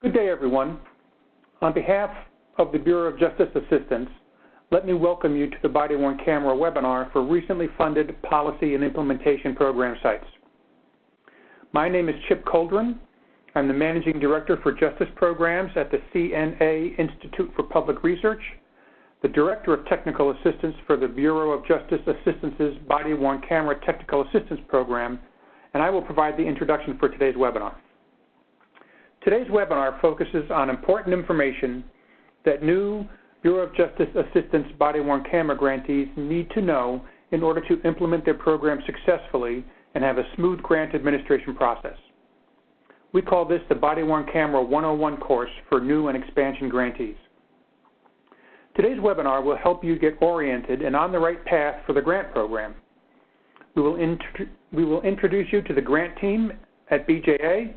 Good day, everyone. On behalf of the Bureau of Justice Assistance, let me welcome you to the Body-Worn Camera webinar for recently funded policy and implementation program sites. My name is Chip Coldren. I'm the Managing Director for Justice Programs at the CNA Institute for Public Research, the Director of Technical Assistance for the Bureau of Justice Assistance's Body-Worn Camera Technical Assistance Program, and I will provide the introduction for today's webinar. Today's webinar focuses on important information that new Bureau of Justice Assistance body-worn camera grantees need to know in order to implement their program successfully and have a smooth grant administration process. We call this the Body-Worn Camera 101 course for new and expansion grantees. Today's webinar will help you get oriented and on the right path for the grant program. We will introduce you to the grant team at BJA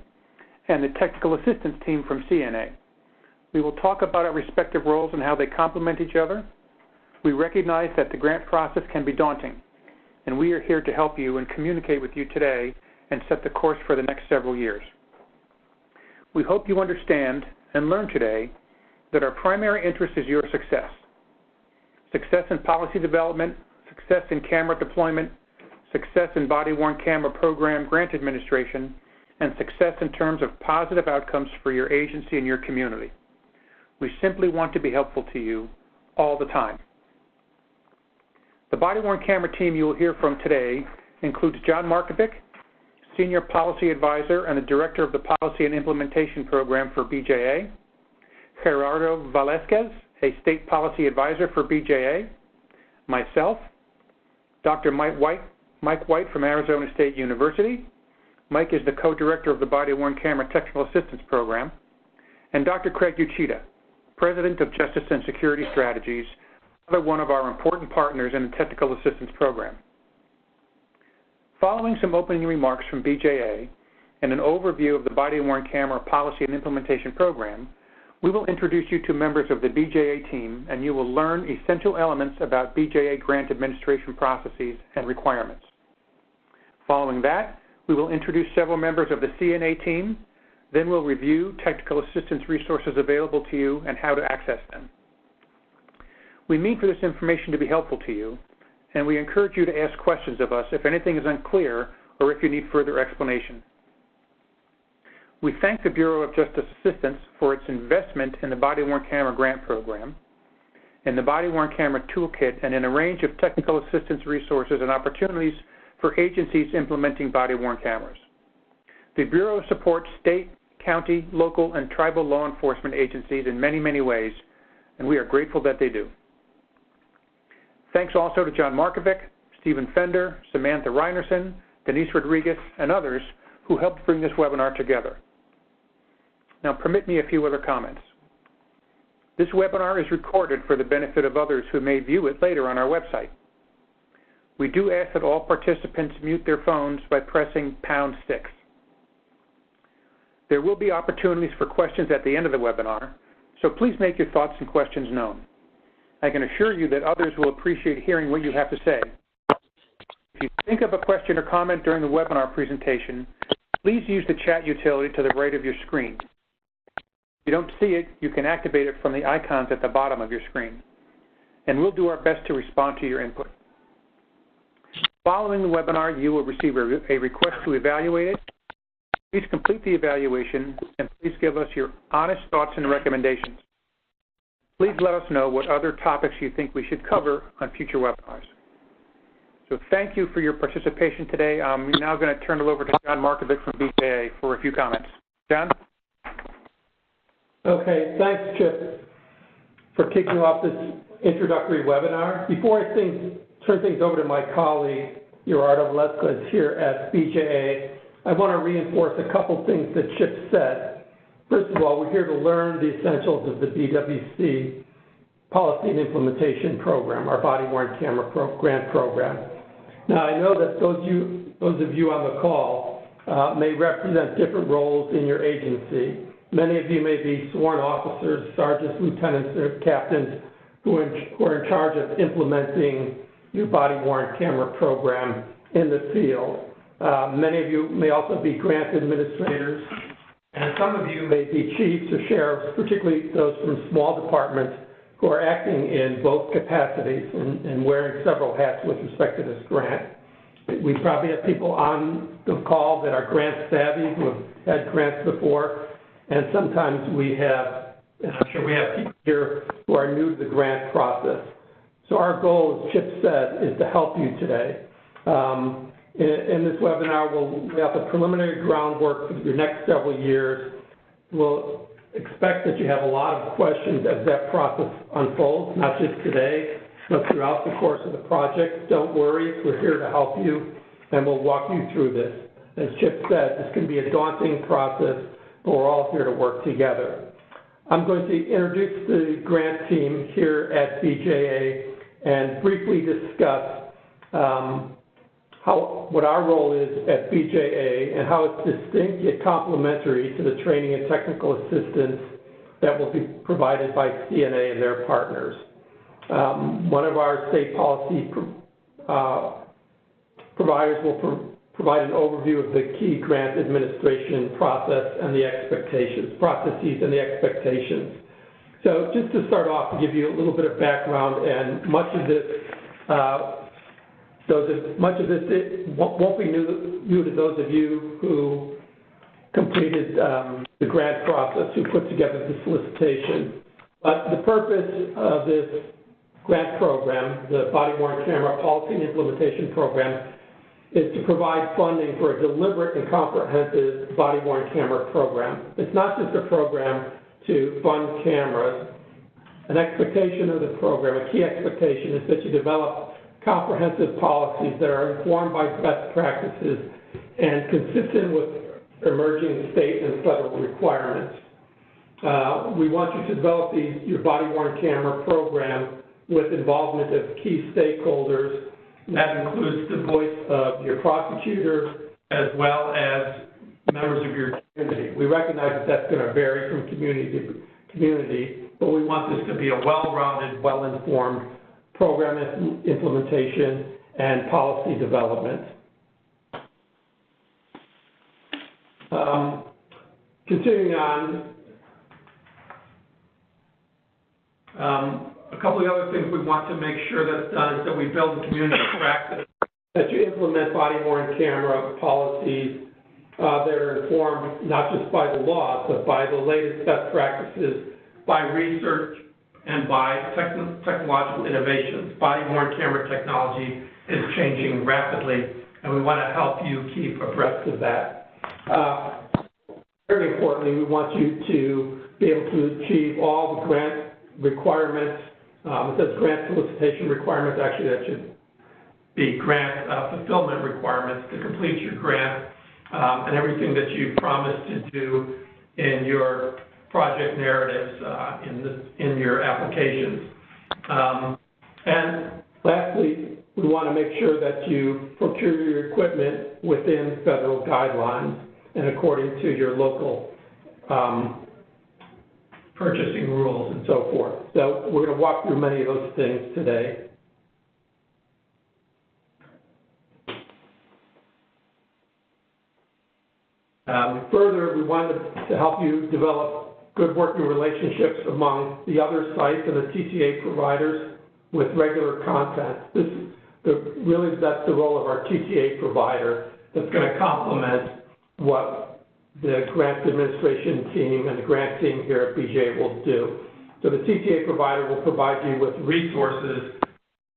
and the technical assistance team from CNA. We will talk about our respective roles and how they complement each other. We recognize that the grant process can be daunting, and we are here to help you and communicate with you today and set the course for the next several years. We hope you understand and learn today that our primary interest is your success. Success in policy development, success in camera deployment, success in body-worn camera program grant administration, and success in terms of positive outcomes for your agency and your community. We simply want to be helpful to you all the time. The body-worn camera team you will hear from today includes John Markovic, Senior Policy Advisor and the Director of the Policy and Implementation Program for BJA, Gerardo Velasquez, a State Policy Advisor for BJA, myself, Dr. Mike White from Arizona State University. Mike is the co-director of the Body-Worn Camera Technical Assistance Program, and Dr. Craig Uchida, President of Justice and Security Strategies, another one of our important partners in the Technical Assistance Program. Following some opening remarks from BJA and an overview of the Body-Worn Camera Policy and Implementation Program, we will introduce you to members of the BJA team, and you will learn essential elements about BJA grant administration processes and requirements. Following that, we will introduce several members of the CNA team, then we'll review technical assistance resources available to you and how to access them. We mean for this information to be helpful to you, and we encourage you to ask questions of us if anything is unclear or if you need further explanation. We thank the Bureau of Justice Assistance for its investment in the Body-Worn Camera Grant Program, in the Body-Worn Camera Toolkit, and in a range of technical assistance resources and opportunities for agencies implementing body-worn cameras. The Bureau supports state, county, local, and tribal law enforcement agencies in many, many ways, and we are grateful that they do. Thanks also to John Markovic, Stephen Fender, Samantha Reinerson, Denise Rodriguez, and others who helped bring this webinar together. Now, permit me a few other comments. This webinar is recorded for the benefit of others who may view it later on our website. We do ask that all participants mute their phones by pressing #6. There will be opportunities for questions at the end of the webinar, so please make your thoughts and questions known. I can assure you that others will appreciate hearing what you have to say. If you think of a question or comment during the webinar presentation, please use the chat utility to the right of your screen. If you don't see it, you can activate it from the icons at the bottom of your screen, and we'll do our best to respond to your input. Following the webinar, you will receive a request to evaluate it. Please complete the evaluation, and please give us your honest thoughts and recommendations. Please let us know what other topics you think we should cover on future webinars. So thank you for your participation today. I'm now going to turn it over to John Markovic from BJA for a few comments. John? Okay, thanks, Chip, for kicking off this introductory webinar. Before I turn things over to my colleague, Gerardo Velasquez here at BJA, I want to reinforce a couple things that Chip said. First of all, we're here to learn the essentials of the BWC Policy and Implementation Program, our Body-Worn Camera Grant Program. Now, I know that those of you on the call may represent different roles in your agency. Many of you may be sworn officers, sergeants, lieutenants, or captains who are in charge of implementing your body-worn camera program in the field. Many of you may also be grant administrators And some of you may be chiefs or sheriffs, particularly those from small departments who are acting in both capacities and wearing several hats with respect to this grant. We probably have people on the call that are grant savvy, who have had grants before, and sometimes we have, and I'm sure we have people here who are new to the grant process. So our goal, as Chip said, is to help you today. In this webinar, we'll lay out the preliminary groundwork for your next several years. We'll expect that you have a lot of questions as that process unfolds, not just today, but throughout the course of the project. Don't worry, we're here to help you, and we'll walk you through this. As Chip said, this can be a daunting process, but we're all here to work together. I'm going to introduce the grant team here at BJA and briefly discuss what our role is at BJA and how it's distinct yet complementary to the training and technical assistance that will be provided by CNA and their partners. One of our state policy providers will provide an overview of the key grant administration processes and the expectations. So just to start off, to give you a little bit of background, and much of this won't be new to those of you who completed the grant process, who put together the solicitation. But the purpose of this grant program, the Body-Worn Camera Policy and Implementation Program, is to provide funding for a deliberate and comprehensive body-worn camera program. It's not just a program to fund cameras. An expectation of the program, a key expectation, is that you develop comprehensive policies that are informed by best practices and consistent with emerging state and federal requirements. We want you to develop your body-worn camera program with involvement of key stakeholders. That includes the voice of your prosecutor as well as members of your community. We recognize that that's going to vary from community to community, but we want this to be a well-rounded, well-informed program implementation and policy development. Continuing on, a couple of other things we want to make sure that's done is that we build a community practice, that you implement body-worn camera policies that are informed not just by the law, but by the latest best practices, by research, and by technological innovations. Body-worn camera technology is changing rapidly, and we want to help you keep abreast of that. Very importantly, we want you to be able to achieve all the grant requirements. It says grant solicitation requirements. Actually, that should be grant fulfillment requirements to complete your grant and everything that you promised to do in your project narratives in your applications. And lastly, we want to make sure that you procure your equipment within federal guidelines and according to your local purchasing rules and so forth. So we're going to walk through many of those things today. Further, we wanted to help you develop good working relationships among the other sites and the TTA providers with regular contact. Really, that's the role of our TTA provider that's going to complement what the grant administration team and the grant team here at BJ will do. So the TTA provider will provide you with resources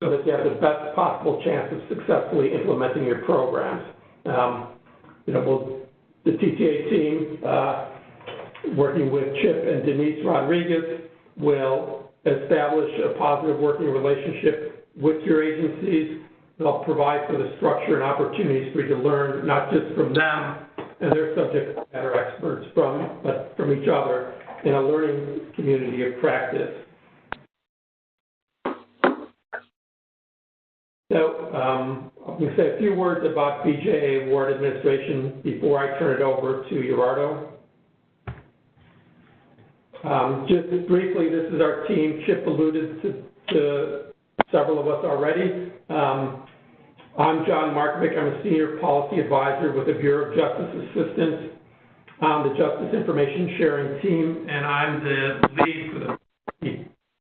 so that you have the best possible chance of successfully implementing your programs. The TTA team, working with Chip and Denise Rodriguez, will establish a positive working relationship with your agencies. They'll provide for the structure and opportunities for you to learn, not just from them and their subject matter experts, but from each other in a learning community of practice. So I'm going to say a few words about BJA award administration before I turn it over to Gerardo. Just briefly, this is our team. Chip alluded to several of us already. I'm John Markovic. I'm a senior policy advisor with the Bureau of Justice Assistance. I'm the Justice Information Sharing Team, and I'm the lead for the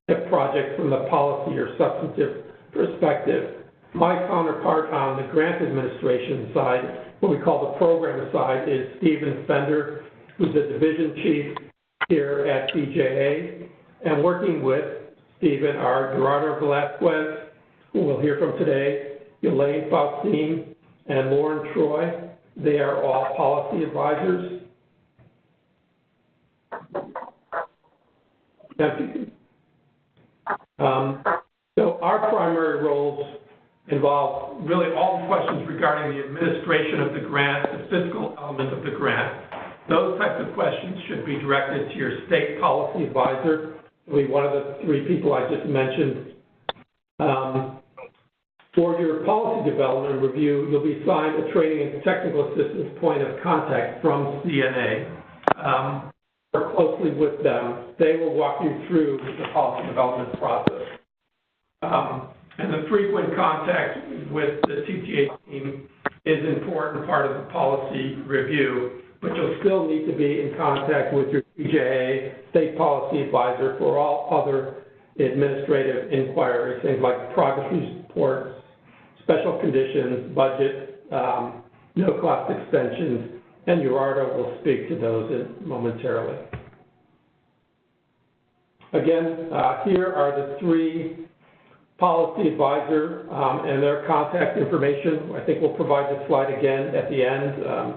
PIP project from the policy or substantive perspective. My counterpart on the grant administration side, what we call the program side, is Stephen Fender, who's the division chief here at BJA. And working with Stephen are Gerardo Velasquez, who we'll hear from today, Elaine Faustine, and Lauren Troy. They are all policy advisors. So our primary roles involve really all the questions regarding the administration of the grant, the fiscal element of the grant. Those types of questions should be directed to your state policy advisor, really one of the three people I just mentioned. For your policy development review, you'll be assigned a training and technical assistance point of contact from CNA. Work closely with them. They will walk you through the policy development process. And the frequent contact with the TTA team is an important part of the policy review, but you'll still need to be in contact with your BJA state policy advisor for all other administrative inquiries, things like progress reports, special conditions, budget, no-cost extensions, and Gerardo will speak to those momentarily. Again, here are the three policy advisor and their contact information. I think we'll provide this slide again at the end.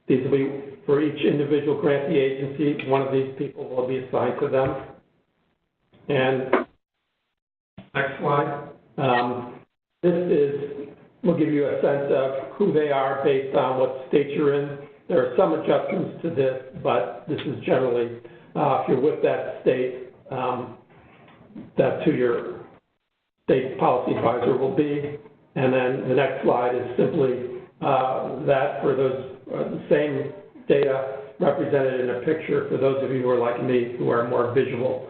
These will be for each individual grantee agency. One of these people will be assigned to them. And next slide. Will give you a sense of who they are based on what state you're in. There are some adjustments to this, but this is generally, if you're with that state, that's who your state policy advisor will be. And then the next slide is simply that for those, the same data represented in a picture for those of you who are like me, who are more visual.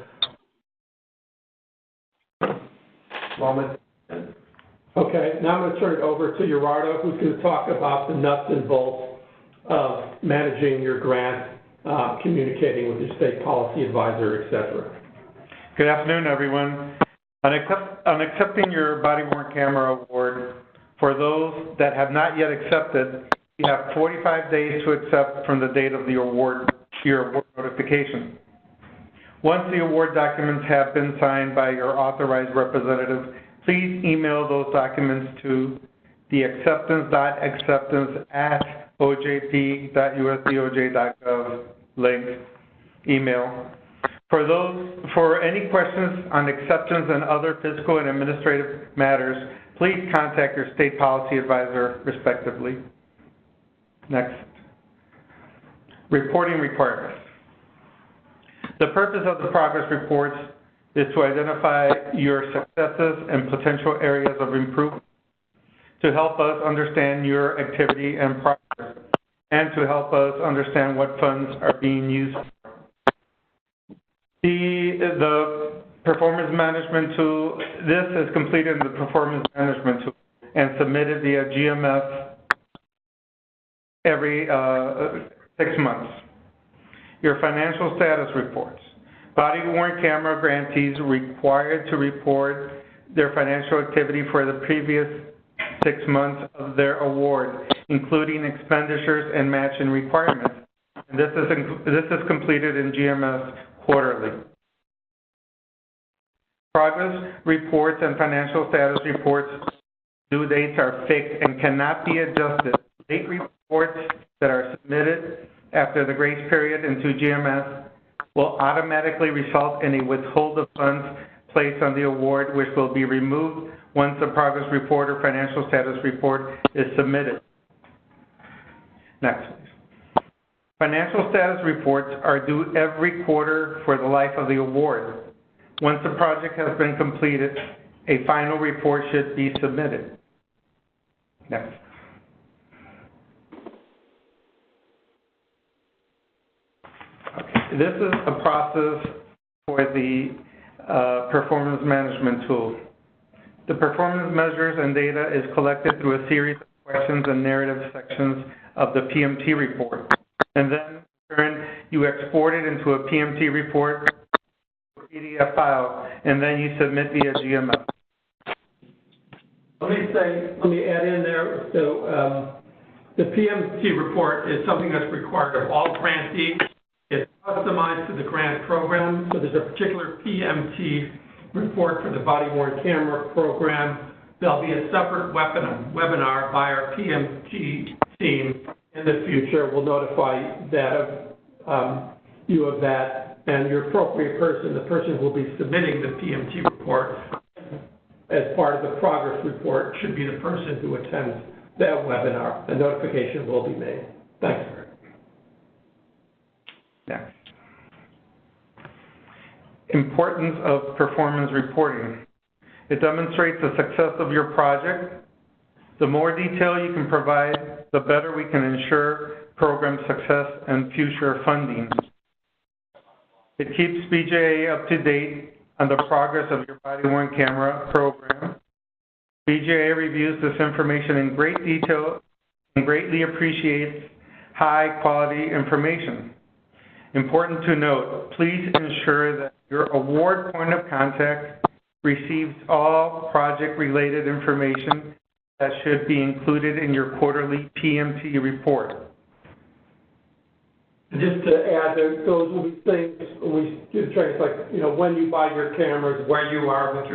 Moment. Okay, now I'm going to turn it over to Gerardo, who's going to talk about the nuts and bolts of managing your grant, communicating with your state policy advisor, et cetera. Good afternoon, everyone. On accepting your body-worn camera award, for those that have not yet accepted, you have 45 days to accept from the date of the award, your award notification. Once the award documents have been signed by your authorized representative, please email those documents to the acceptance.acceptance@ojp.usdoj.gov link email. For any questions on acceptance and other fiscal and administrative matters, please contact your state policy advisor respectively. Next. Reporting requirements. The purpose of the progress reports is to identify your successes and potential areas of improvement, to help us understand your activity and progress, and to help us understand what funds are being used for. The performance management tool, this is completed in the performance management tool and submitted via GMS every 6 months. Your financial status reports. Body-worn camera grantees required to report their financial activity for the previous 6 months of their award, including expenditures and matching requirements. And this is completed in GMS quarterly. Progress reports and financial status reports due dates are fixed and cannot be adjusted. Late reports that are submitted after the grace period into GMS will automatically result in a withhold of funds placed on the award, which will be removed once the progress report or financial status report is submitted. Next, please. Financial status reports are due every quarter for the life of the award. Once the project has been completed, a final report should be submitted. Next. Okay. This is a process for the performance management tool. The performance measures and data is collected through a series of questions and narrative sections of the PMT report. and then in turn you export it into a PMT report, PDF file, and then you submit via GMF. Let me add in there, so the PMT report is something that's required of all grantees. It's customized to the grant program, so there's a particular PMT report for the body-worn camera program. There'll be a separate webinar by our PMT team in the future. We'll notify you of that, and your appropriate person, the person who will be submitting the PMT report as part of the progress report, should be the person who attends that webinar. A notification will be made. Thanks. Next. Importance of performance reporting. It demonstrates the success of your project. The more detail you can provide, the better we can ensure program success and future funding. It keeps BJA up to date on the progress of your body-worn camera program. BJA reviews this information in great detail and greatly appreciates high-quality information. Important to note, please ensure that your award point of contact receives all project-related information that should be included in your quarterly PMT report. Just to add, those will be things we do train, like, when you buy your cameras, where you are with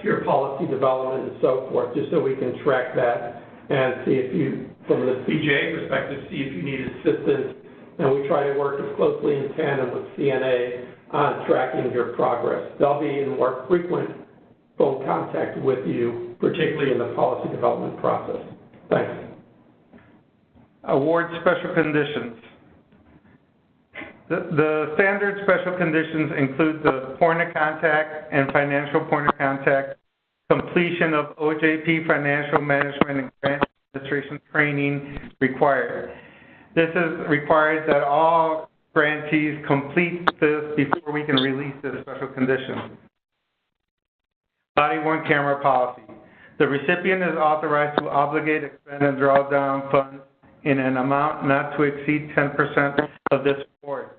your policy development and so forth, just so we can track that and see if you, from the BJA perspective, see if you need assistance. And we try to work as closely in tandem with CNA on tracking your progress. They'll be in more frequent phone contact with you, particularly in the policy development process. Thanks. Award special conditions. The standard special conditions include the point of contact and financial point of contact, completion of OJP financial management and grant administration training required. This is required that all grantees complete this before we can release this special condition. Body-worn camera policy. The recipient is authorized to obligate, expend, and draw down funds in an amount not to exceed 10% of this award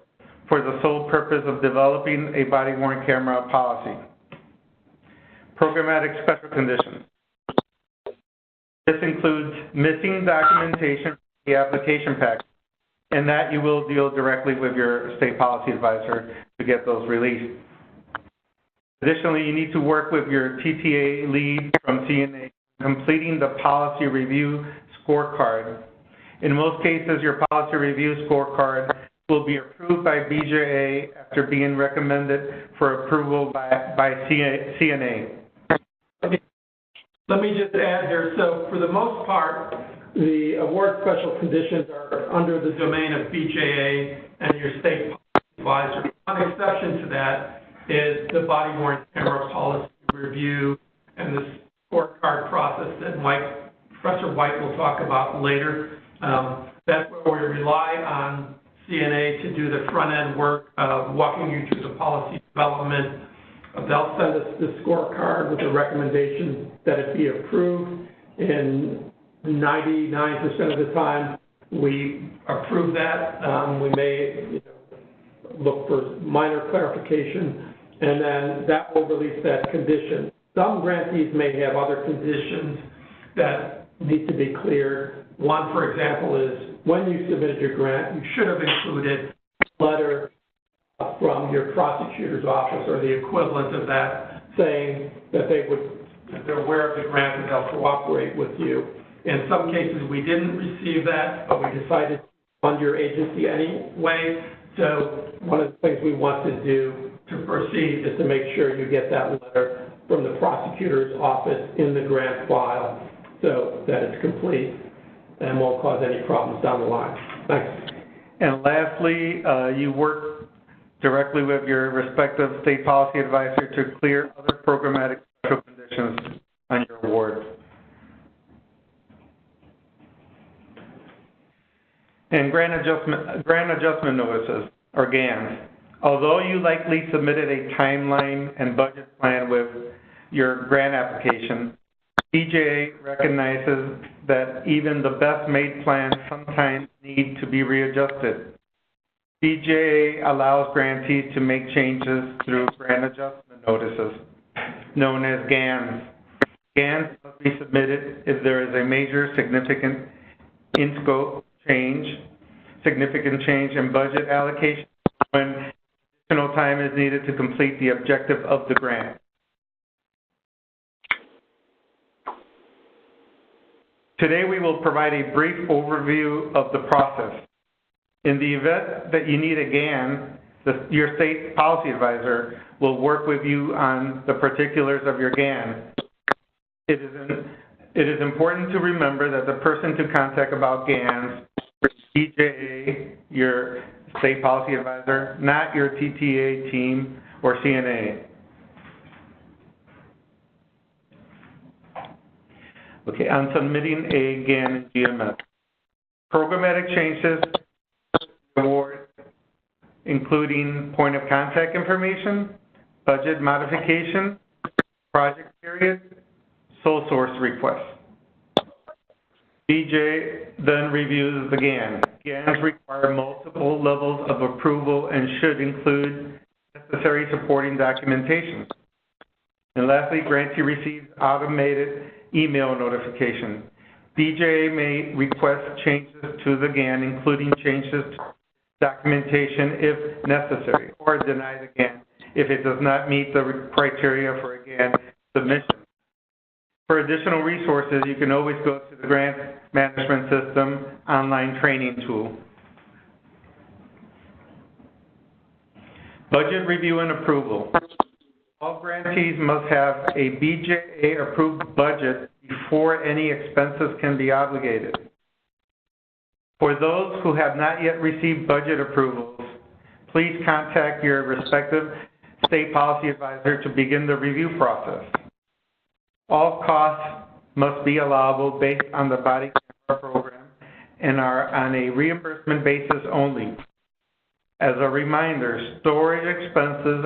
for the sole purpose of developing a body-worn camera policy. Programmatic special conditions. This includes missing documentation from the application pack, and that you will deal directly with your state policy advisor to get those released. Additionally, you need to work with your TTA lead from CNA completing the policy review scorecard. In most cases, your policy review scorecard will be approved by BJA after being recommended for approval by CNA. Let me just add here, so for the most part, the award special conditions are under the domain of BJA and your state policy advisor. One exception to that is the body-worn camera policy review and the scorecard process that Professor White will talk about later. That's where we rely on CNA to do the front-end work of walking you through the policy development. They'll send us the scorecard with the recommendation that it be approved. In 99% of the time, we approve that. We may look for minor clarification, and then that will release that condition. Some grantees may have other conditions that need to be cleared. One, for example, is when you submitted your grant, you should have included a letter from your prosecutor's office or the equivalent of that saying that they're aware of the grant and they'll cooperate with you. In some cases, we didn't receive that, but we decided to fund your agency anyway. So one of the things we want to do to proceed is to make sure you get that letter from the prosecutor's office in the grant file so that it's complete and won't cause any problems down the line. Thanks. And lastly, you work directly with your respective state policy advisor to clear other programmatic special conditions on your award. And grant adjustment notices, or GANs. Although you likely submitted a timeline and budget plan with your grant application, BJA recognizes that even the best-made plans sometimes need to be readjusted. BJA allows grantees to make changes through grant adjustment notices, known as GANs. GANs must be submitted if there is a major significant in-scope change, significant change in budget allocation, when additional time is needed to complete the objective of the grant. Today we will provide a brief overview of the process. In the event that you need a GAN, your state policy advisor will work with you on the particulars of your GAN. It is important to remember that the person to contact about GANs is BJA, your state policy advisor, not your TTA team or CNA. Okay, on submitting a GAN in GMS. Programmatic changes award, including point of contact information, budget modification, project period, sole source request. BJ then reviews the GAN. GANs require multiple levels of approval and should include necessary supporting documentation. And lastly, grantee receives automated email notification. BJA may request changes to the GAN, including changes to documentation if necessary, or deny the GAN if it does not meet the criteria for a GAN submission. For additional resources, you can always go to the Grant Management System online training tool. Budget review and approval. All grantees must have a BJA-approved budget before any expenses can be obligated. For those who have not yet received budget approvals, please contact your respective state policy advisor to begin the review process. All costs must be allowable based on the body camera program and are on a reimbursement basis only. As a reminder, storage expenses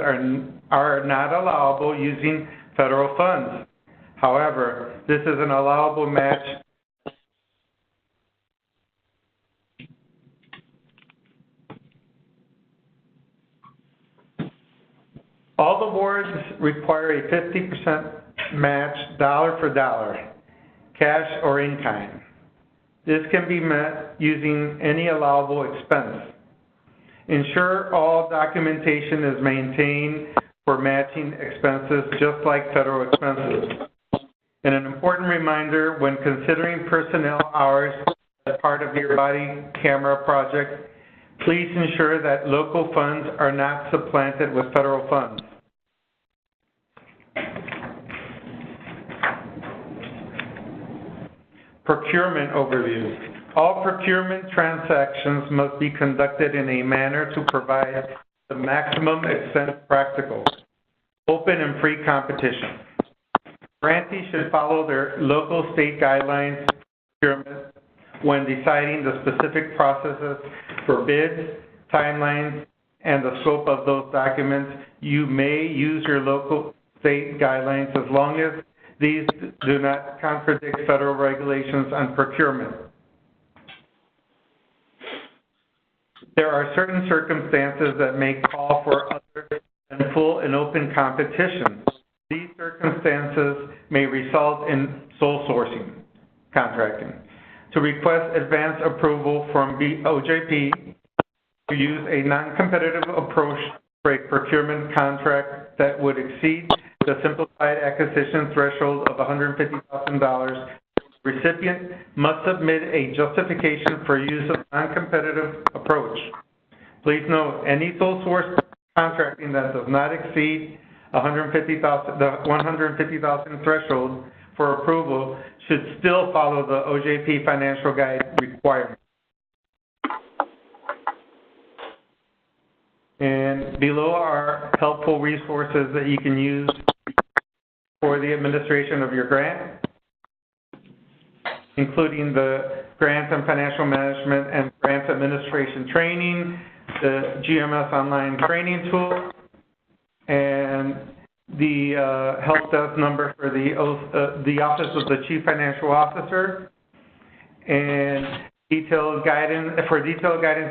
are not allowable using federal funds. However, this is an allowable match. All awards require a 50% match dollar for dollar, cash or in kind. This can be met using any allowable expense. Ensure all documentation is maintained for matching expenses just like federal expenses. And an important reminder, when considering personnel hours as part of your body camera project, please ensure that local funds are not supplanted with federal funds. Procurement overview. All procurement transactions must be conducted in a manner to provide the maximum extent practical, open and free competition. Grantees should follow their local state guidelines for procurement when deciding the specific processes for bids, timelines, and the scope of those documents. You may use your local state guidelines as long as these do not contradict federal regulations on procurement. There are certain circumstances that may call for other than full and open competition. These circumstances may result in sole sourcing contracting. To request advance approval from OJP to use a non-competitive approach for a procurement contract that would exceed the simplified acquisition threshold of $150,000, the recipient must submit a justification for use of non-competitive approach. Please note, any sole source contracting that does not exceed the $150,000 threshold for approval should still follow the OJP financial guide requirements. And below are helpful resources that you can use for the administration of your grant, including the Grants and Financial Management and Grants Administration Training, the GMS Online Training Tool, and the help desk number for the Office of the Chief Financial Officer, and detailed guidance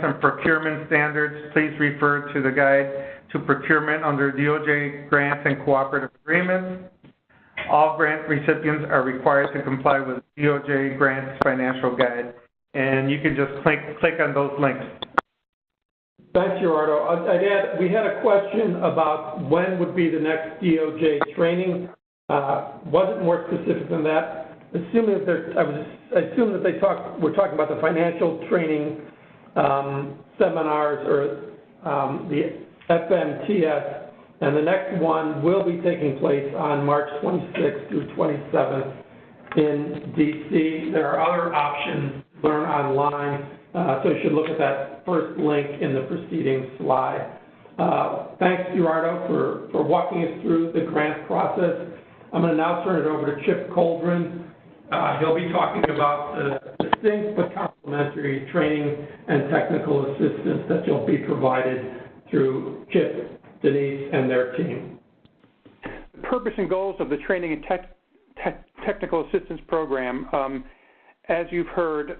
on procurement standards. Please refer to the guide to procurement under DOJ grants and cooperative agreements. All grant recipients are required to comply with DOJ grants financial guide, and you can just click on those links. Thanks, Gerardo. I'd add, we had a question about when would be the next DOJ training. Wasn't more specific than that. I assume that we're talking about the financial training seminars or the FMTS, and the next one will be taking place on March 26th through 27th in DC. There are other options to learn online, so you should look at that first link in the preceding slide. Thanks, Gerardo, for walking us through the grant process. I'm going to now turn it over to Chip Coldren. He'll be talking about the distinct but complementary training and technical assistance that you'll be provided through Chip, Denise, and their team. The purpose and goals of the Training and Technical Assistance Program, as you've heard,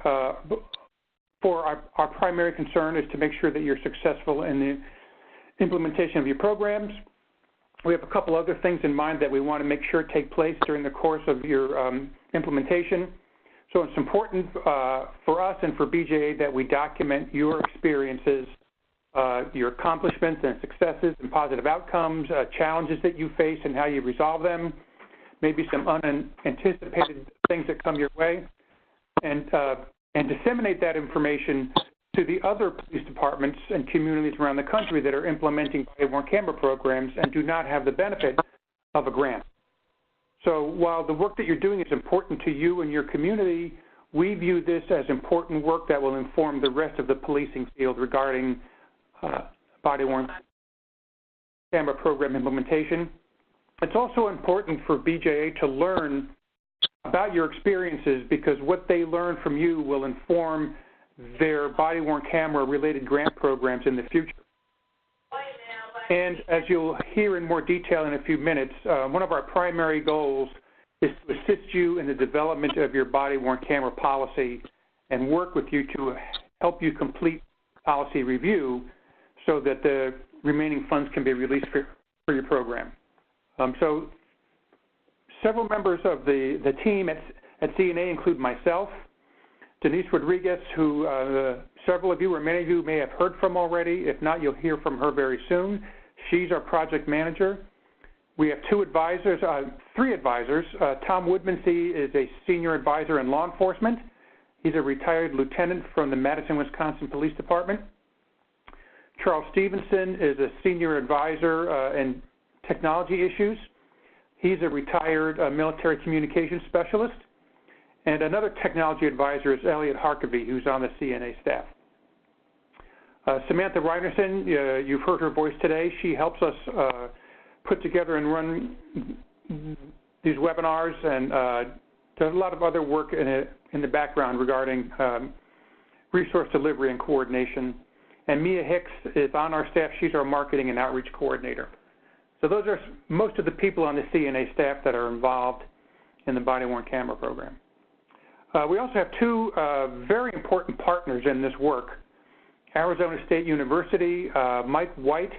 for our primary concern is to make sure that you're successful in the implementation of your programs. We have a couple other things in mind that we want to make sure take place during the course of your implementation. So it's important for us and for BJA that we document your experiences, your accomplishments and successes and positive outcomes, challenges that you face and how you resolve them, maybe some unanticipated things that come your way, and disseminate that information to the other police departments and communities around the country that are implementing body-worn camera programs and do not have the benefit of a grant. So while the work that you're doing is important to you and your community, we view this as important work that will inform the rest of the policing field regarding body-worn camera program implementation. It's also important for BJA to learn about your experiences, because what they learn from you will inform their body-worn camera-related grant programs in the future. And as you'll hear in more detail in a few minutes, one of our primary goals is to assist you in the development of your body-worn camera policy and work with you to help you complete policy review so that the remaining funds can be released for your program. So several members of the team at CNA include myself, Denise Rodriguez, who several of you or many of you may have heard from already. If not, you'll hear from her very soon. She's our project manager. We have three advisors. Tom Woodmansee is a senior advisor in law enforcement. He's a retired lieutenant from the Madison, Wisconsin Police Department. Charles Stevenson is a senior advisor in technology issues. He's a retired military communications specialist. And another technology advisor is Elliot Harkavy, who's on the CNA staff. Samantha Reinerson, you've heard her voice today. She helps us put together and run these webinars and does a lot of other work in the background regarding resource delivery and coordination. And Mia Hicks is on our staff. She's our marketing and outreach coordinator. So those are most of the people on the CNA staff that are involved in the body-worn camera program. We also have two very important partners in this work. Arizona State University, Mike White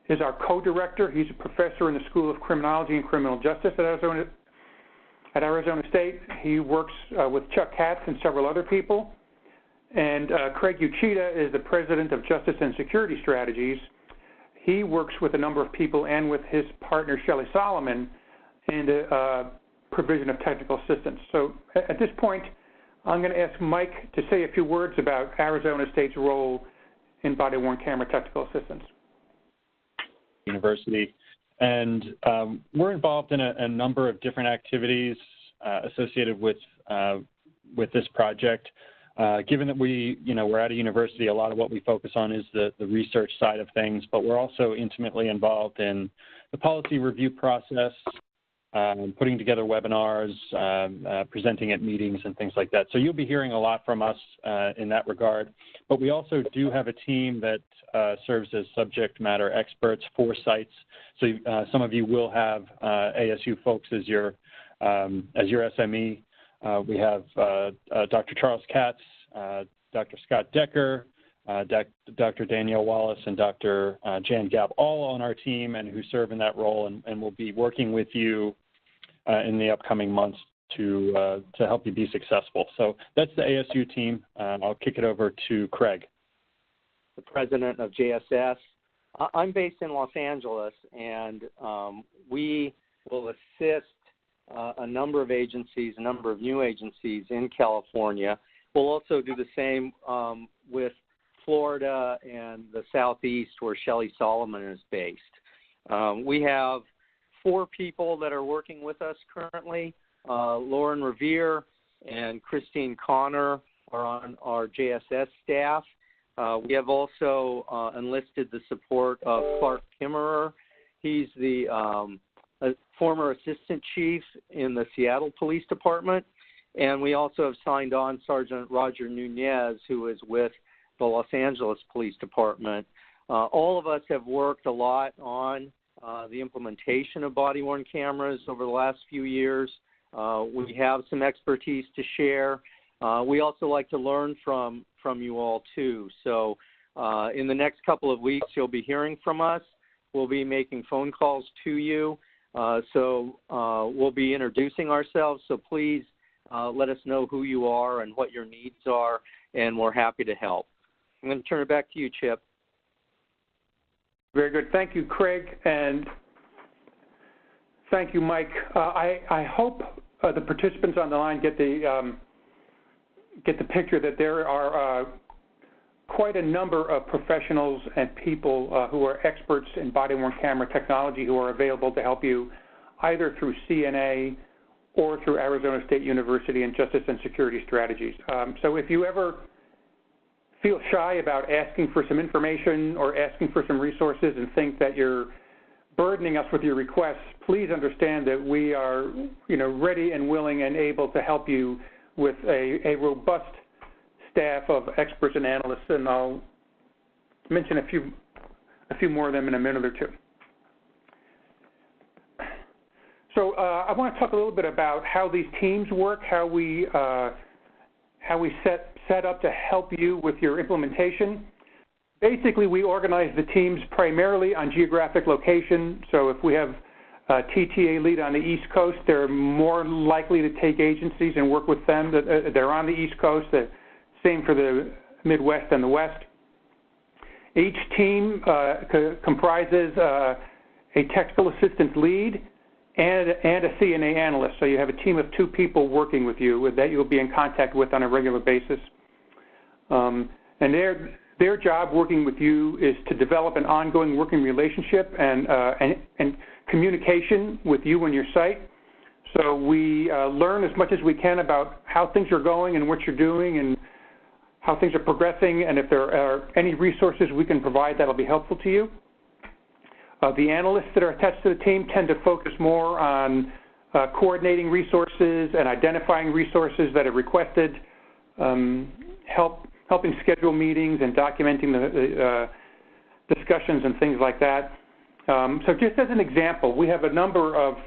is our co-director. He's a professor in the School of Criminology and Criminal Justice at Arizona State. He works with Chuck Katz and several other people. And Craig Uchida is the president of Justice and Security Strategies. He works with a number of people and with his partner, Shelley Solomon, in the provision of technical assistance. So at this point, I'm going to ask Mike to say a few words about Arizona State's role in body-worn camera technical assistance. University, and we're involved in a number of different activities associated with this project. Given that we're at a university, a lot of what we focus on is the research side of things, but we're also intimately involved in the policy review process, putting together webinars, presenting at meetings and things like that. So you'll be hearing a lot from us in that regard. But we also do have a team that serves as subject matter experts for sites. So some of you will have ASU folks as your SME. We have Dr. Charles Katz, Dr. Scott Decker, Dr. Danielle Wallace, and Dr. Jan Gabb, all on our team and who serve in that role, and will be working with you in the upcoming months to help you be successful. So that's the ASU team. I'll kick it over to Craig. The president of JSS. I'm based in Los Angeles, and we will assist a number of agencies, a number of new agencies in California. We'll also do the same with Florida and the Southeast, where Shelley Solomon is based. We have 4 people that are working with us currently. Lauren Revere and Christine Connor are on our JSS staff. We have also enlisted the support of Clark Kimmerer. He's the former assistant chief in the Seattle Police Department. And we also have signed on Sergeant Roger Nunez, who is with the Los Angeles Police Department. All of us have worked a lot on the implementation of body-worn cameras over the last few years. We have some expertise to share. We also like to learn from you all too. So in the next couple of weeks, you'll be hearing from us. We'll be making phone calls to you. So we'll be introducing ourselves. So please let us know who you are and what your needs are, and we're happy to help. I'm going to turn it back to you, Chip. Very good. Thank you, Craig, and thank you, Mike. I hope the participants on the line get the picture that there are quite a number of professionals and people who are experts in body-worn camera technology who are available to help you either through CNA or through Arizona State University and Justice and Security Strategies. So if you ever feel shy about asking for some information or asking for some resources and think that you're burdening us with your requests, please understand that we are, ready and willing and able to help you with a robust staff of experts and analysts, and I'll mention a few more of them in a minute or two. So I want to talk a little bit about how these teams work, how we set up to help you with your implementation. Basically, we organize the teams primarily on geographic location. So if we have a TTA lead on the East Coast, they're more likely to take agencies and work with them. They're on the East Coast. The same for the Midwest and the West. Each team comprises a technical assistance lead and a CNA analyst. So you have a team of 2 people working with you that you'll be in contact with on a regular basis. And their job working with you is to develop an ongoing working relationship and communication with you and your site. So we learn as much as we can about how things are going and what you're doing and how things are progressing, and if there are any resources we can provide that'll be helpful to you. The analysts that are attached to the team tend to focus more on coordinating resources and identifying resources that are requested, helping schedule meetings and documenting the discussions and things like that. So just as an example, we have a number of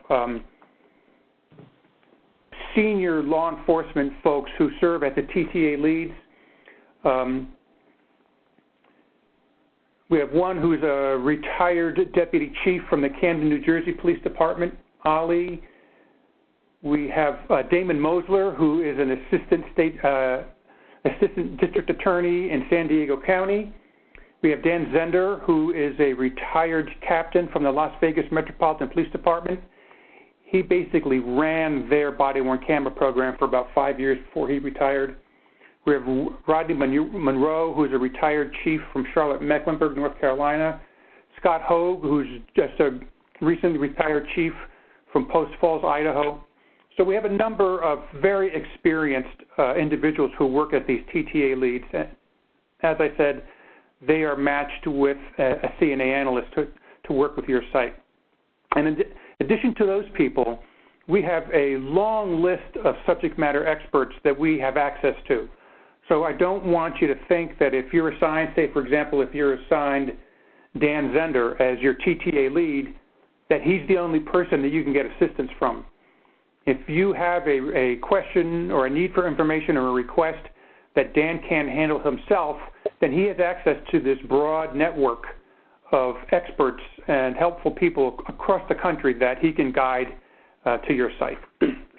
senior law enforcement folks who serve as the TTA leads. We have one who's a retired deputy chief from the Camden, New Jersey Police Department, Ali. We have Damon Mosler, who is an assistant district attorney in San Diego County. We have Dan Zender, who is a retired captain from the Las Vegas Metropolitan Police Department. He basically ran their body-worn camera program for about 5 years before he retired. We have Rodney Monroe, who's a retired chief from Charlotte-Mecklenburg, North Carolina. Scott Hogue, who's just a recently retired chief from Post Falls, Idaho. So we have a number of very experienced individuals who work at these TTA leads. As I said, they are matched with a CNA analyst to work with your site. And in addition to those people, we have a long list of subject matter experts that we have access to. So I don't want you to think that if you're assigned, say for example, if you're assigned Dan Zender as your TTA lead, that he's the only person that you can get assistance from. If you have a question or a need for information or a request that Dan can't handle himself, then he has access to this broad network of experts and helpful people across the country that he can guide to your site.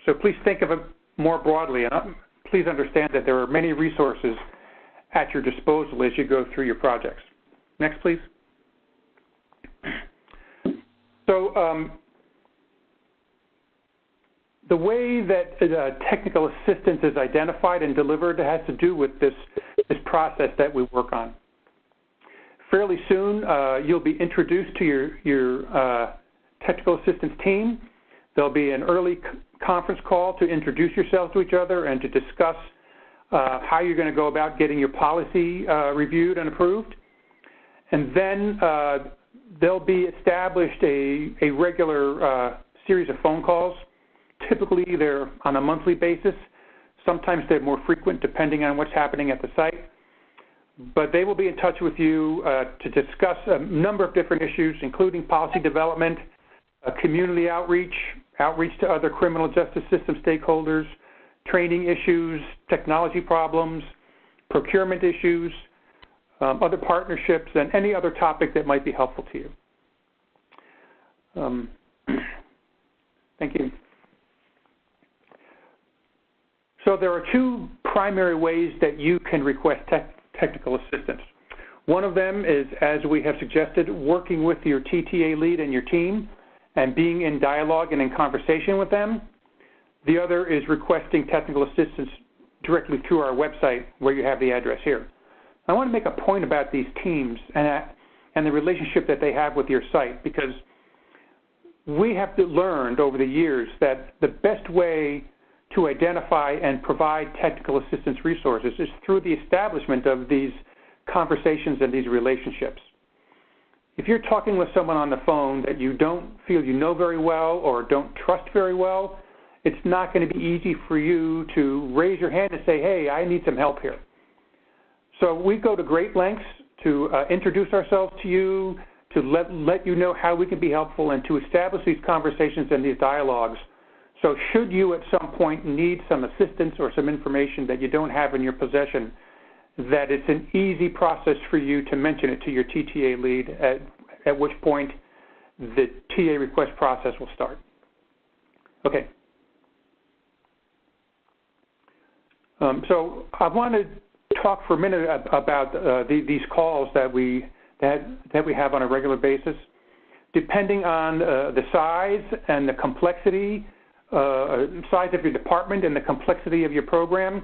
So please think of it more broadly, and please understand that there are many resources at your disposal as you go through your projects. Next, please. So the way that technical assistance is identified and delivered has to do with this process that we work on. Fairly soon, you'll be introduced to your technical assistance team. There'll be an early conference call to introduce yourselves to each other and to discuss how you're going to go about getting your policy reviewed and approved. And then there'll be established a regular series of phone calls. Typically, they're on a monthly basis. Sometimes they're more frequent depending on what's happening at the site. But they will be in touch with you to discuss a number of different issues, including policy development, community outreach, outreach to other criminal justice system stakeholders, training issues, technology problems, procurement issues, other partnerships, and any other topic that might be helpful to you. Thank you. So there are two primary ways that you can request technical assistance. One of them is, as we have suggested, working with your TTA lead and your team and being in dialogue and in conversation with them. The other is requesting technical assistance directly through our website, where you have the address here. I want to make a point about these teams and the relationship that they have with your site, because we have learned over the years that the best way to identify and provide technical assistance resources is through the establishment of these conversations and these relationships. If you're talking with someone on the phone that you don't feel you know very well or don't trust very well, it's not going to be easy for you to raise your hand and say, hey, I need some help here. So we go to great lengths to introduce ourselves to you, to let you know how we can be helpful, and to establish these conversations and these dialogues. So should you at some point need some assistance or some information that you don't have in your possession, that it's an easy process for you to mention it to your TTA lead, at which point the TA request process will start. Okay. So I want to talk for a minute about these calls that we have on a regular basis. Depending on the size and the complexity, size of your department and the complexity of your program,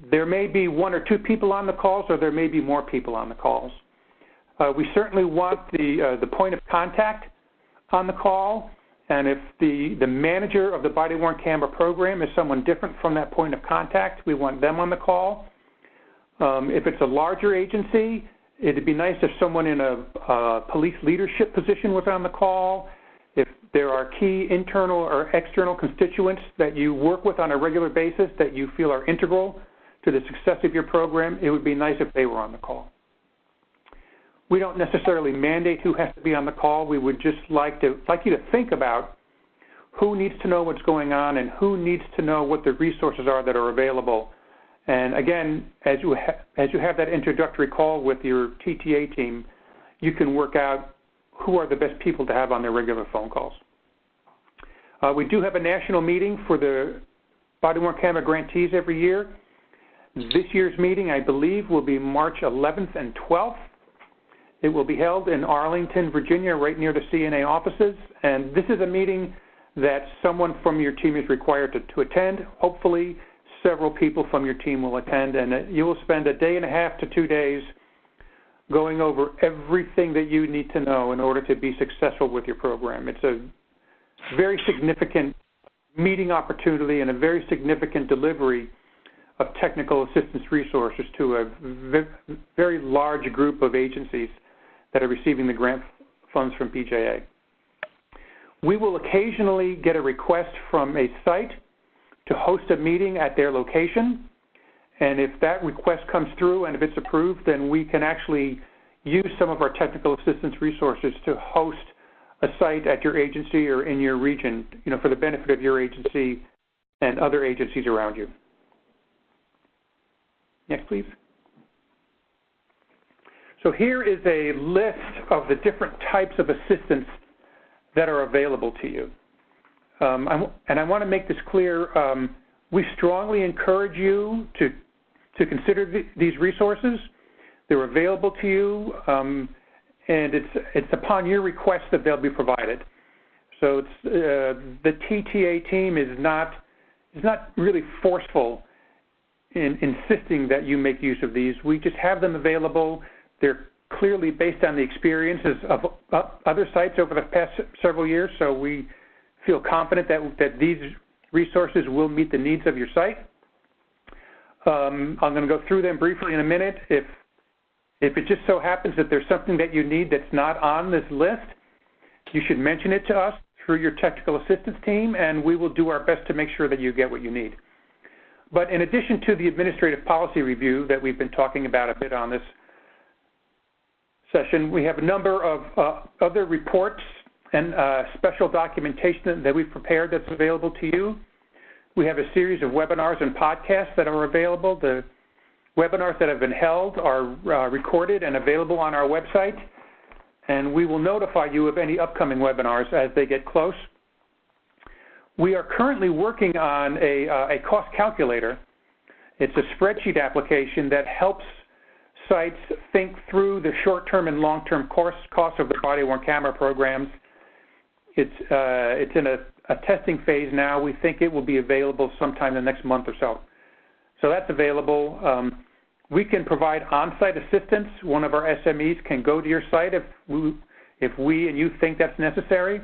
there may be one or two people on the calls, or there may be more people on the calls. We certainly want the point of contact on the call, and if the manager of the body-worn camera program is someone different from that point of contact, we want them on the call. If it's a larger agency, it'd be nice if someone in a police leadership position was on the call. If there are key internal or external constituents that you work with on a regular basis that you feel are integral to the success of your program, it would be nice if they were on the call. We don't necessarily mandate who has to be on the call. We would just like you to think about who needs to know what's going on and who needs to know what the resources are that are available. And again, as you have that introductory call with your TTA team, you can work out who are the best people to have on their regular phone calls. We do have a national meeting for the body-worn camera grantees every year. This year's meeting, I believe, will be March 11th and 12th. It will be held in Arlington, Virginia, right near the CNA offices. And this is a meeting that someone from your team is required to attend. Hopefully, several people from your team will attend, and you will spend a day and a half to 2 days going over everything that you need to know in order to be successful with your program. It's a very significant meeting opportunity and a very significant delivery of technical assistance resources to a very large group of agencies that are receiving the grant funds from BJA. We will occasionally get a request from a site to host a meeting at their location. And if that request comes through and if it's approved, then we can actually use some of our technical assistance resources to host a site at your agency or in your region, for the benefit of your agency and other agencies around you. Next, please. So here is a list of the different types of assistance that are available to you. And I want to make this clear. We strongly encourage you to consider these resources. They're available to you, and it's upon your request that they'll be provided. So it's, the TTA team is not really forceful in insisting that you make use of these. We just have them available. They're clearly based on the experiences of other sites over the past several years, so we feel confident that these resources will meet the needs of your site. I'm going to go through them briefly in a minute. If it just so happens that there's something that you need that's not on this list, you should mention it to us through your technical assistance team, and we will do our best to make sure that you get what you need. But in addition to the administrative policy review that we've been talking about a bit on this session, we have a number of other reports and special documentation that we've prepared that's available to you. We have a series of webinars and podcasts that are available. The webinars that have been held are recorded and available on our website, and we will notify you of any upcoming webinars as they get close. We are currently working on a cost calculator. It's a spreadsheet application that helps sites think through the short-term and long-term costs of the body-worn camera programs. It's in a testing phase now. We think it will be available sometime in the next month or so. So that's available. We can provide on-site assistance. One of our SMEs can go to your site if we and you think that's necessary.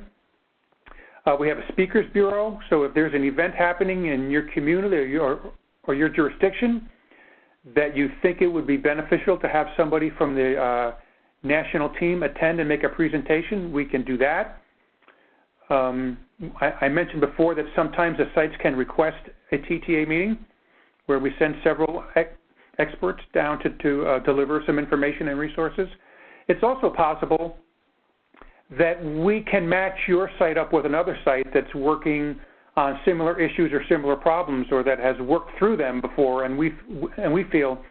We have a speakers bureau, so if there's an event happening in your community or your jurisdiction that you think it would be beneficial to have somebody from the national team attend and make a presentation, we can do that. I mentioned before that sometimes the sites can request a TTA meeting where we send several experts down to deliver some information and resources. It's also possible that we can match your site up with another site that's working on similar issues or similar problems, or that has worked through them before and we feel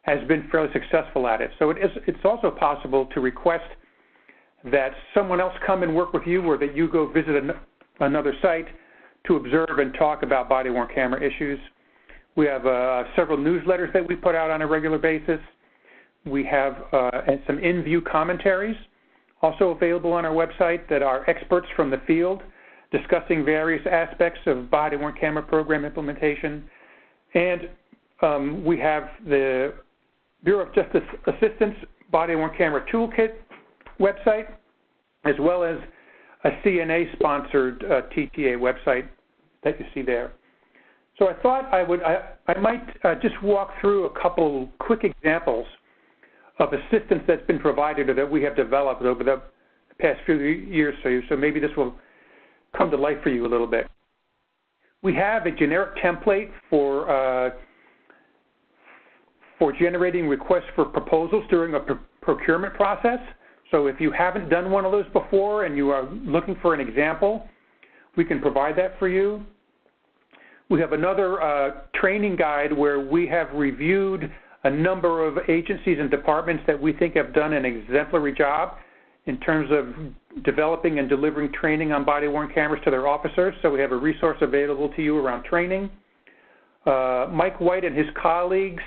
has been fairly successful at it. So it's also possible to request that someone else come and work with you, or that you go visit another site to observe and talk about body-worn camera issues. We have several newsletters that we put out on a regular basis. We have some in-view commentaries also available on our website that are experts from the field discussing various aspects of body-worn camera program implementation. And we have the Bureau of Justice Assistance Body-Worn Camera Toolkit website, as well as a CNA-sponsored TTA website that you see there. So I thought I might just walk through a couple quick examples of assistance that's been provided or that we have developed over the past few years, so maybe this will come to life for you a little bit. We have a generic template for generating requests for proposals during a procurement process. So if you haven't done one of those before and you are looking for an example, we can provide that for you. We have another training guide where we have reviewed a number of agencies and departments that we think have done an exemplary job in terms of developing and delivering training on body-worn cameras to their officers. So we have a resource available to you around training. Mike White and his colleagues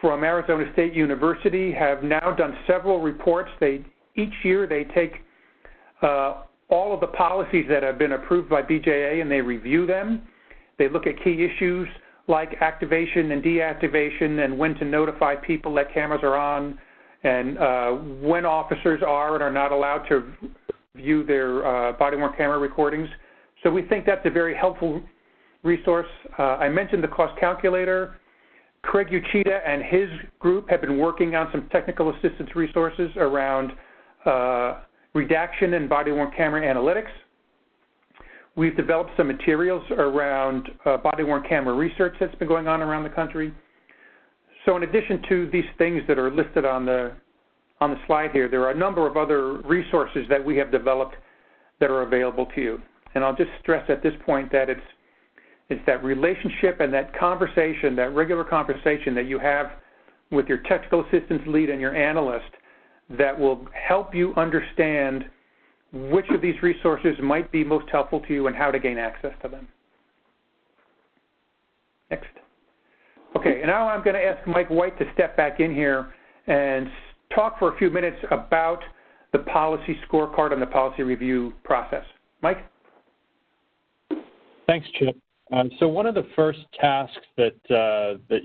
from Arizona State University have now done several reports. Each year they take all of the policies that have been approved by BJA and they review them. They look at key issues like activation and deactivation and when to notify people that cameras are on, and when officers are and are not allowed to view their body-worn camera recordings. So we think that's a very helpful resource. I mentioned the cost calculator. Craig Uchida and his group have been working on some technical assistance resources around redaction and body-worn camera analytics. We've developed some materials around body-worn camera research that's been going on around the country. So in addition to these things that are listed on the slide here, there are a number of other resources that we have developed that are available to you. And I'll just stress at this point that it's that relationship and that conversation, that regular conversation that you have with your technical assistance lead and your analyst that will help you understand which of these resources might be most helpful to you and how to gain access to them. Next. Okay, and now I'm going to ask Mike White to step back in here and talk for a few minutes about the policy scorecard and the policy review process. Mike? Thanks, Chip. So one of the first tasks that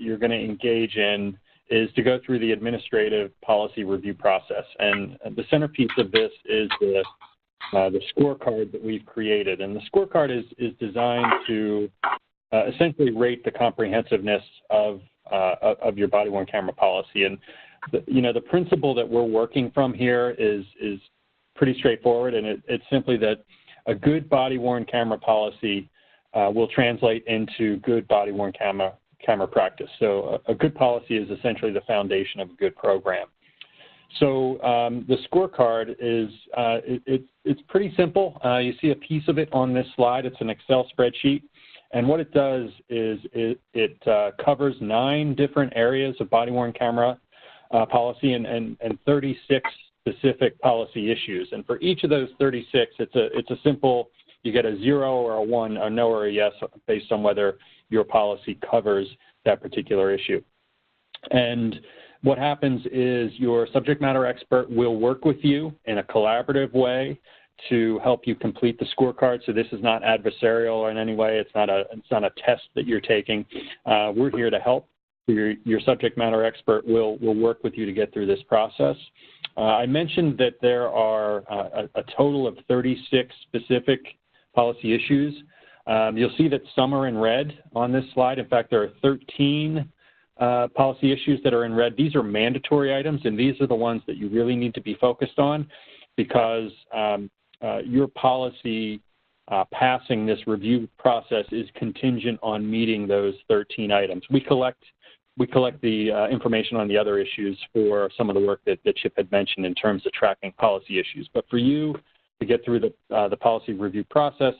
you're going to engage in is to go through the administrative policy review process. And the centerpiece of this is the scorecard that we've created. And the scorecard is designed to essentially rate the comprehensiveness of your body-worn camera policy. And the principle that we're working from here is pretty straightforward, and it's simply that a good body-worn camera policy will translate into good body-worn camera practice. So a good policy is essentially the foundation of a good program. So the scorecard is it's pretty simple. You see a piece of it on this slide. It's an Excel spreadsheet. And what it does is it covers 9 different areas of body-worn camera policy and 36 specific policy issues. And for each of those 36, it's a simple, you get a 0 or a 1, a no or a yes based on whether your policy covers that particular issue. And what happens is your subject matter expert will work with you in a collaborative way to help you complete the scorecard. So this is not adversarial in any way. It's not a test that you're taking. We're here to help. Your subject matter expert will work with you to get through this process. I mentioned that there are a total of 36 specific policy issues. You'll see that some are in red on this slide. In fact, there are 13 policy issues that are in red. These are mandatory items, and these are the ones that you really need to be focused on because your policy passing this review process is contingent on meeting those 13 items. We collect the information on the other issues for some of the work that Chip had mentioned in terms of tracking policy issues. But for you to get through the policy review process,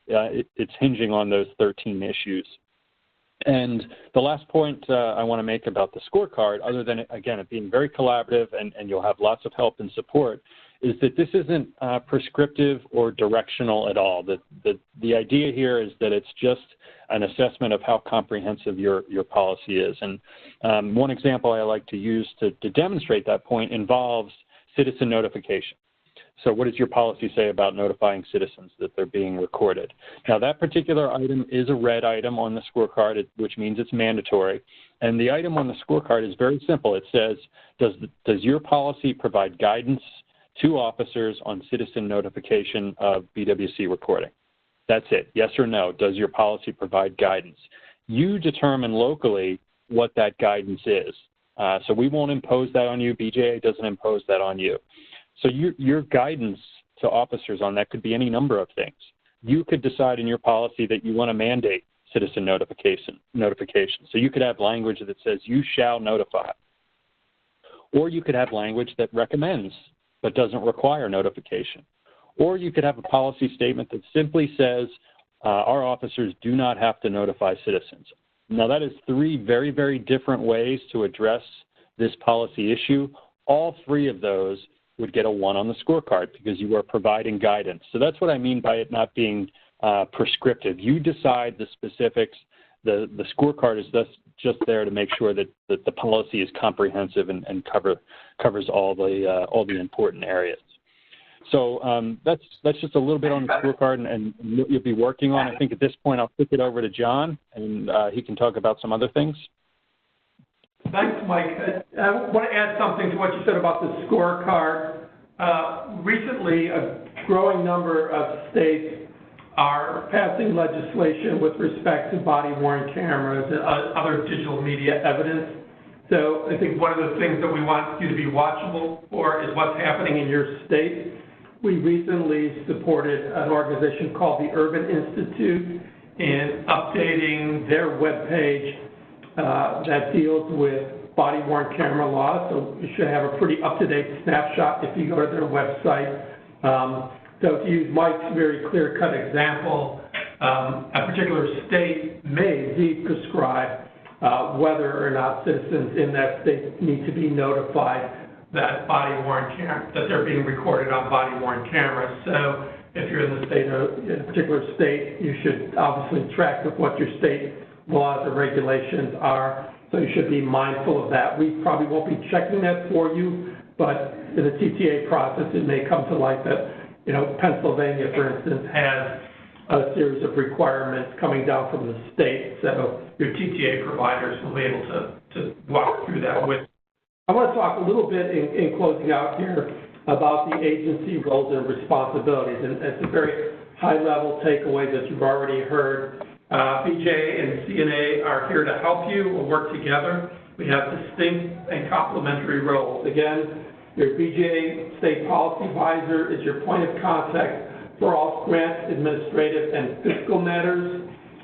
it's hinging on those 13 issues. And the last point I want to make about the scorecard, other than, again, it being very collaborative and you'll have lots of help and support, is that this isn't prescriptive or directional at all. The idea here is that it's just an assessment of how comprehensive your policy is. And one example I like to use to demonstrate that point involves citizen notification. So what does your policy say about notifying citizens that they're being recorded? Now, that particular item is a red item on the scorecard, which means it's mandatory. And the item on the scorecard is very simple. It says, does your policy provide guidance to officers on citizen notification of BWC recording? That's it. Yes or no. Does your policy provide guidance? You determine locally what that guidance is. So we won't impose that on you. BJA doesn't impose that on you. So your guidance to officers on that could be any number of things. You could decide in your policy that you want to mandate citizen notification. So you could have language that says you shall notify. Or you could have language that recommends but doesn't require notification. Or you could have a policy statement that simply says our officers do not have to notify citizens. Now that is 3 very, very different ways to address this policy issue. All 3 of those would get a 1 on the scorecard because you are providing guidance. So that's what I mean by it not being prescriptive. You decide the specifics. The scorecard is just there to make sure that the policy is comprehensive and covers all the important areas. So that's just a little bit on the scorecard and you'll be working on. I think at this point I'll kick it over to John and he can talk about some other things. Thanks, Mike. I want to add something to what you said about the scorecard. Recently, a growing number of states are passing legislation with respect to body-worn cameras and other digital media evidence. So I think one of the things that we want you to be watchable for is what's happening in your state. we recently supported an organization called the Urban Institute in updating their webpage that deals with body-worn camera laws. So you should have a pretty up-to-date snapshot if you go to their website. So to use Mike's very clear-cut example, a particular state may indeed prescribe whether or not citizens in that state need to be notified that that they're being recorded on body-worn cameras. So if you're in a particular state, you should obviously track with what your state laws or regulations are. So you should be mindful of that. We probably won't be checking that for you, but in the TTA process, it may come to light that, Pennsylvania, for instance, has a series of requirements coming down from the state. So your TTA providers will be able to walk through that with. I want to talk a little bit in closing out here about the agency roles and responsibilities, and it's a very high-level takeaway that you've already heard. BJA and CNA are here to help you. We'll work together. We have distinct and complementary roles. Again, your BJA State Policy Advisor is your point of contact for all grant, administrative, and fiscal matters.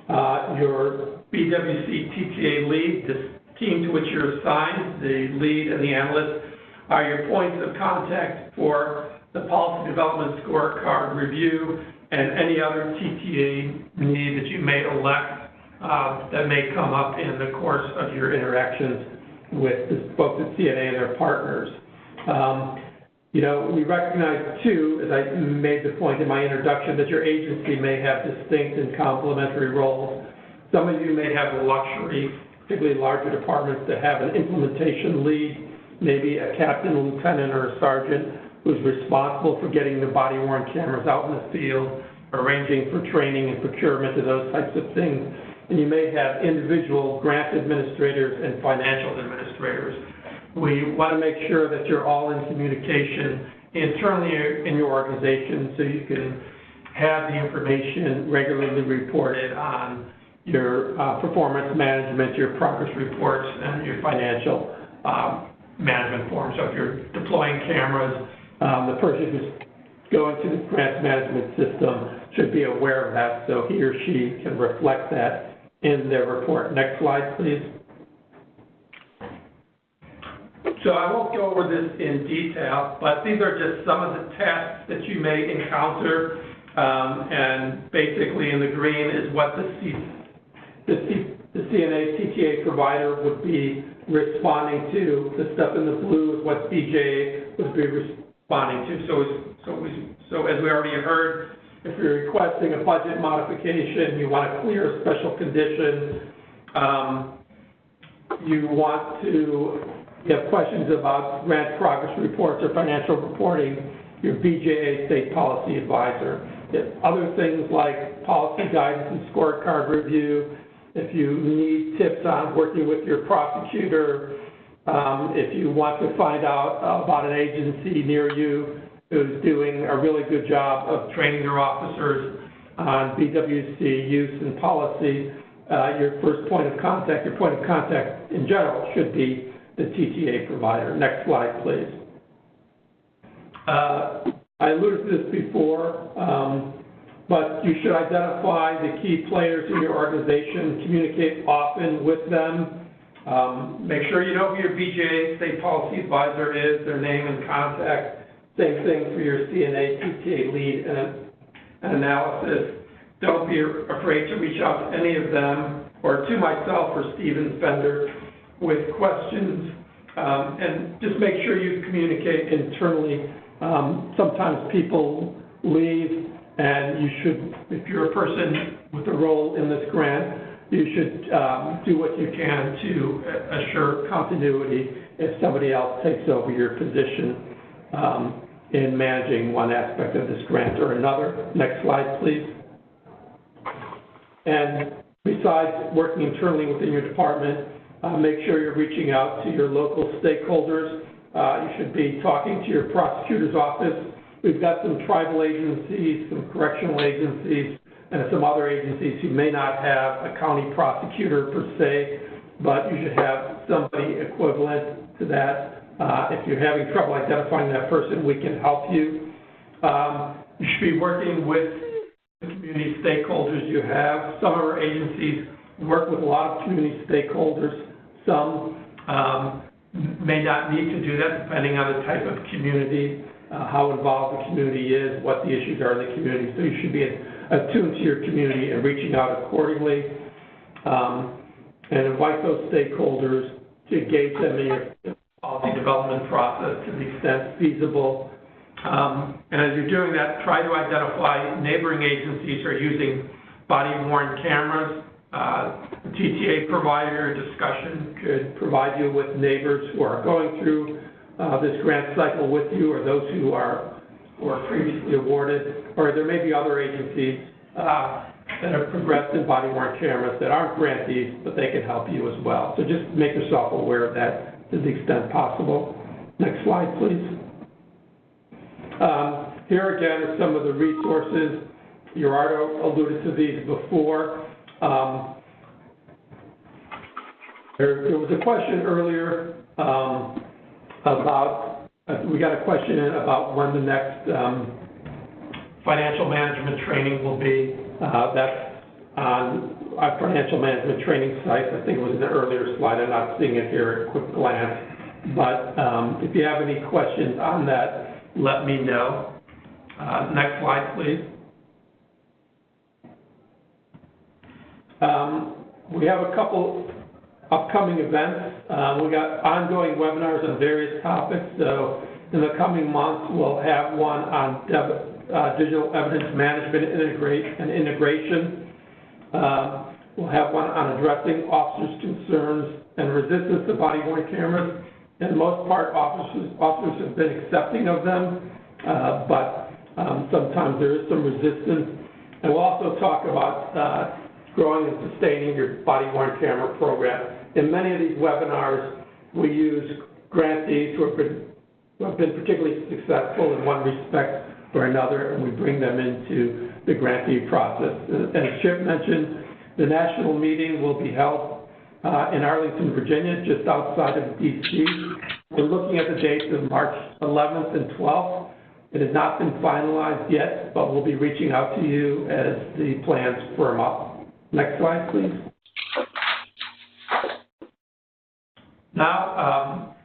Your BWC TTA lead, this team to which you're assigned, the lead and the analyst, are your points of contact for the policy development scorecard review and any other TTA need that you may elect that may come up in the course of your interactions with both the CNA and their partners. We recognize, too, as I made the point in my introduction, that your agency may have distinct and complementary roles. Some of you may have the luxury, particularly larger departments, to have an implementation lead, maybe a captain, a lieutenant, or a sergeant who's responsible for getting the body-worn cameras out in the field, arranging for training and procurement and those types of things. And you may have individual grant administrators and financial administrators. We want to make sure that you're all in communication internally in your organization so you can have the information regularly reported on your performance management, your progress reports, and your financial management form. So if you're deploying cameras, the person who's going to the grants management system should be aware of that so he or she can reflect that in their report. Next slide, please. So I won't go over this in detail, but these are just some of the tasks that you may encounter. And basically in the green is what the CNA TTA provider would be responding to. The stuff in the blue is what BJA would be responding to. So as we already heard, if you're requesting a budget modification, you want to clear a special condition, you have questions about grant progress reports or financial reporting, your BJA State Policy Advisor. Other things like policy guidance and scorecard review, if you need tips on working with your prosecutor, if you want to find out about an agency near you who's doing a really good job of training their officers on BWC use and policy, your first point of contact, your point of contact in general should be the TTA provider. Next slide, please. I alluded to this before, but you should identify the key players in your organization, communicate often with them. Make sure you know who your BJA State Policy Advisor is, their name and contact. Same thing for your CNA TTA lead and analysis. Don't be afraid to reach out to any of them or to myself or Stephen Fender with questions, and just make sure you communicate internally. Sometimes people leave, and you should, if you're a person with a role in this grant, you should do what you can to assure continuity if somebody else takes over your position in managing one aspect of this grant or another. Next slide, please. And besides working internally within your department, make sure you're reaching out to your local stakeholders. You should be talking to your prosecutor's office. We've got some tribal agencies, some correctional agencies, and some other agencies who may not have a county prosecutor per se, but you should have somebody equivalent to that. If you're having trouble identifying that person, we can help you. You should be working with the community stakeholders you have. Some of our agencies work with a lot of community stakeholders. Some may not need to do that depending on the type of community, how involved the community is, what the issues are in the community. So you should be attuned to your community and reaching out accordingly. And invite those stakeholders to engage them in your policy development process to the extent feasible. And as you're doing that, try to identify neighboring agencies who are using body-worn cameras. The TTA provider discussion could provide you with neighbors who are going through this grant cycle with you, or those who were previously awarded, or there may be other agencies that have progressed in body-worn cameras that aren't grantees, but they can help you as well. So just make yourself aware of that to the extent possible. Next slide, please. Here again are some of the resources. Gerardo alluded to these before. There was a question earlier about, we got a question in about when the next financial management training will be. That's on our financial management training site. I think it was in the earlier slide. I'm not seeing it here at a quick glance. But if you have any questions on that, let me know. Next slide, please. We have a couple upcoming events. We got ongoing webinars on various topics. So in the coming months, we'll have one on digital evidence management and integration. We'll have one on addressing officers' concerns and resistance to body-worn cameras. For the most part, officers have been accepting of them, but sometimes there is some resistance. And we'll also talk about growing and sustaining your body-worn camera program. In many of these webinars, we use grantees who have been particularly successful in one respect or another, and we bring them into the grantee process. As Chip mentioned, the national meeting will be held in Arlington, Virginia, just outside of D.C. We're looking at the dates of March 11th and 12th. It has not been finalized yet, but we'll be reaching out to you as the plans firm up. Next slide, please. Now,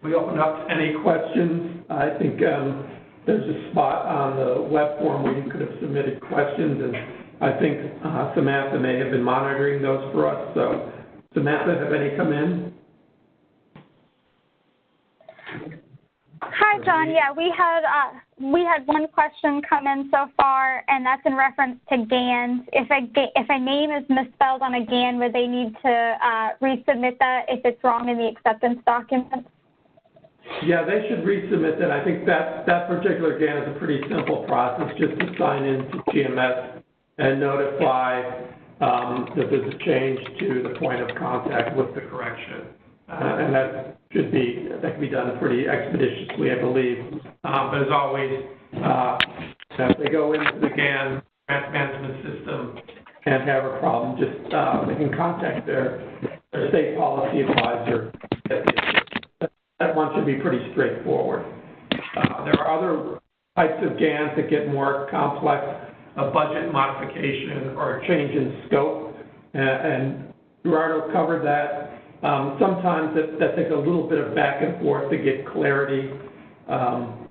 we open up to any questions. I think there's a spot on the web form where you could have submitted questions, and I think Samantha may have been monitoring those for us. So, Samantha, have any come in? Hi, John. Yeah, we had one question come in so far, and that's in reference to GANs. If a name is misspelled on a GAN, would they need to resubmit that if it's wrong in the acceptance document? Yeah, they should resubmit that. I think that particular GAN is a pretty simple process, just to sign in to GMS and notify that there's a change to the point of contact with the correction. And that can be done pretty expeditiously, I believe. But as always, if they go into the GAN grant management system and have a problem, just they can contact their state policy advisor. That one should be pretty straightforward. There are other types of GANs that get more complex, a budget modification or a change in scope, and Gerardo covered that. Sometimes that takes a little bit of back and forth to get clarity on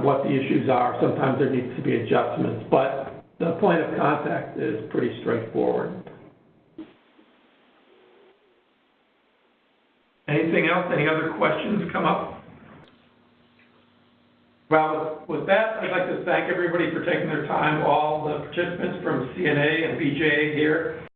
what the issues are. Sometimes there needs to be adjustments, but the point of contact is pretty straightforward. Anything else? Any other questions come up? Well, with that, I'd like to thank everybody for taking their time, all the participants from CNA and BJA here.